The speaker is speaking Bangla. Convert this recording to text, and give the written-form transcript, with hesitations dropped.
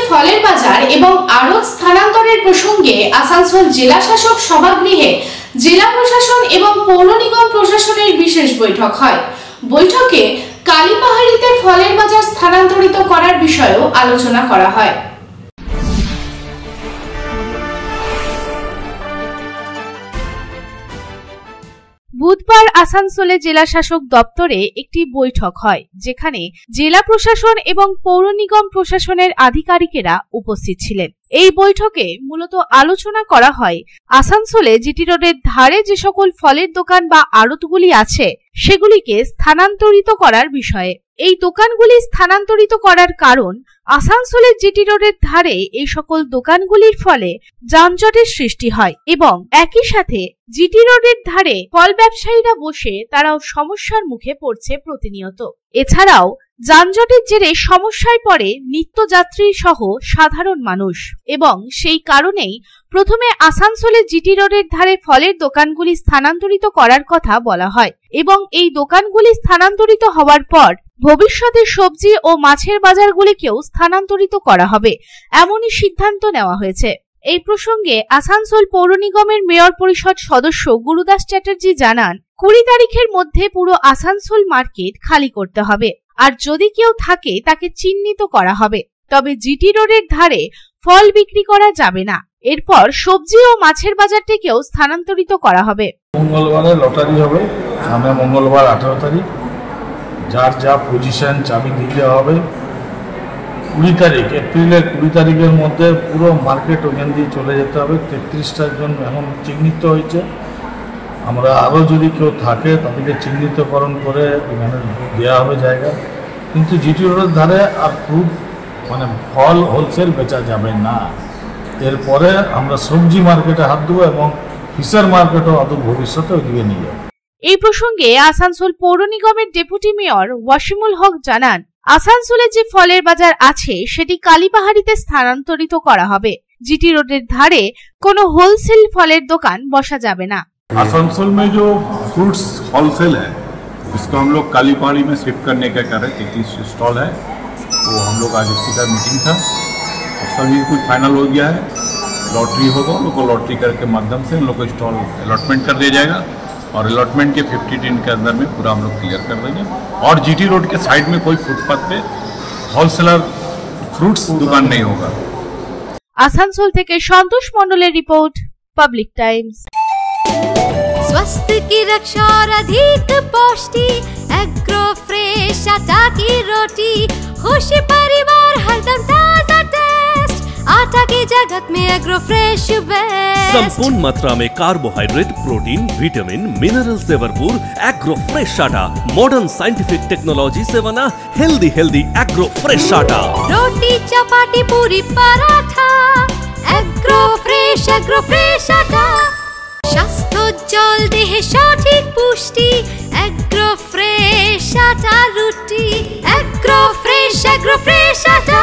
ফলের বাজার এবং আড়ত স্থানান্তরের প্রসঙ্গে আসানসোল জেলা শাসক সভাগৃহে জেলা প্রশাসন এবং পৌর নিগম প্রশাসনের বিশেষ বৈঠক হয়। বৈঠকে কালীপাহাড়িতে ফলের বাজার স্থানান্তরিত করার বিষয়েও আলোচনা করা হয়। বুধবার আসানসোলে জেলা শাসক দপ্তরে একটি বৈঠক হয়, যেখানে জেলা প্রশাসন এবং পৌর নিগম প্রশাসনের আধিকারিকেরা উপস্থিত ছিলেন। এই বৈঠকে মূলত আলোচনা করা হয় আসানসোলে জিটি রোডের ধারে যে সকল ফলের দোকান বা আড়তগুলি আছে সেগুলিকে স্থানান্তরিত করার বিষয়ে। এই দোকানগুলি স্থানান্তরিত করার কারণ, আসানসোলের জিটি রোডের ধারে এই সকল দোকানগুলির ফলে যানজটের সৃষ্টি হয় এবং একই সাথে জিটি রোডের ধারে ফল ব্যবসায়ীরা বসে তারাও সমস্যার মুখে পড়ছে প্রতিনিয়ত। এছাড়াও যানজটের জেরে সমস্যায় পড়ে নিত্যযাত্রী সহ সাধারণ মানুষ এবং সেই কারণেই প্রথমে আসানসোলের জিটি রোডের ধারে ফলের দোকানগুলি স্থানান্তরিত করার কথা বলা হয় এবং এই দোকানগুলি স্থানান্তরিত হওয়ার পর ভবিষ্যতে সবজি ও মাছের বাজারগুলিকেও স্থানান্তরিত করা হবে, এমনই সিদ্ধান্ত নেওয়া হয়েছে। এই প্রসঙ্গে আসানসোল পৌর নিগমের মেয়র পরিষদ সদস্য গুরুদাস চ্যাটার্জি জানান, 20 তারিখের মধ্যে পুরো আসানসোল মার্কেট খালি করতে হবে, আর যদি কেউ থাকে তাকে চিহ্নিত করা হবে। তবে জিটি রোডের ধারে ফল বিক্রি করা যাবে না। এরপর সবজি ও মাছের বাজারটিকেও স্থানান্তরিত করা হবে। মঙ্গলবারে লটারি হবে, সামনে মঙ্গলবার 18 তারিখ। যার যা পজিশন চাবি দিতে হবে। 20 তারিখ, এপ্রিলের 20 তারিখের মধ্যে পুরো মার্কেট ওখান দিয়ে চলে যেতে হবে। 33টার জন্য এখন চিহ্নিত হয়েছে। আমরা আরও যদি কেউ থাকে তাদেরকে চিহ্নিতকরণ করে ওখানে দেওয়া হবে জায়গা। কিন্তু জিটি রোডের ধারে আর খুব ফল হোলসেল বেচা যাবে না। এরপরে আমরা সবজি মার্কেটে হাত দেবো এবং ফিশার মার্কেটও আদৌ ভবিষ্যতে ওইদিকে নিয়ে যাবো। এই প্রসঙ্গে আসানসোল পৌর নিগমের ডেপুটি মেয়র ওয়াসিমুল হক জানান, আসানসোলে যে ফলের বাজার আছে সেটি কালীপাহাড়িতে স্থানান্তরিত করা হবে। জিটি রোডের ধারে কোনো হোলসেল ফলের দোকান বসা যাবে না। आसनसोल में जो फ्रूट्स होलसेल है इसको हम लोग काली पहाड़ी में शिफ्ट करने का कर रहे हैं। 33 स्टॉल है, तो हम लोग आज इसी का मीटिंग था, तो सभी कुछ फाइनल हो गया है। लॉटरी होगा, उन लोग को लॉटरी करके माध्यम से उन लोग को स्टॉल अलॉटमेंट कर दिया जाएगा और अलॉटमेंट के 50 दिन के अंदर में पूरा हम लोग क्लियर कर देंगे। और जीटी रोड के साइड में कोई फुटपाथ पे होलसेलर फ्रूट्स दुकान नहीं होगा। आसानसोल থেকে সন্তোষ মণ্ডলের রিপোর্ট, পাবলিক টাইমস। स्वास्थ्य की रक्षा और अधिक पौष्टि, एग्रो फ्रेश आटा की रोटी, खुशी परिवार हरदम ताजा टेस्ट, आटा की जगत में एग्रो फ्रेश बेस्ट। संपूर्ण मात्रा में कार्बोहाइड्रेट, प्रोटीन, विटामिन, मिनरल से भरपूर एग्रो फ्रेश आटा मॉडर्न साइंटिफिक टेक्नोलॉजी से बना हेल्दी एग्रो फ्रेश आटा। रोटी चपाटी पूरी पराठा, एग्रो फ्रेश आटा। স্বাস্থ্যোজ্জ্বল দেহে সঠিক পুষ্টি, এগ্রো ফ্রেশ আটা রুটি, এগ্রো ফ্রেশ আটা।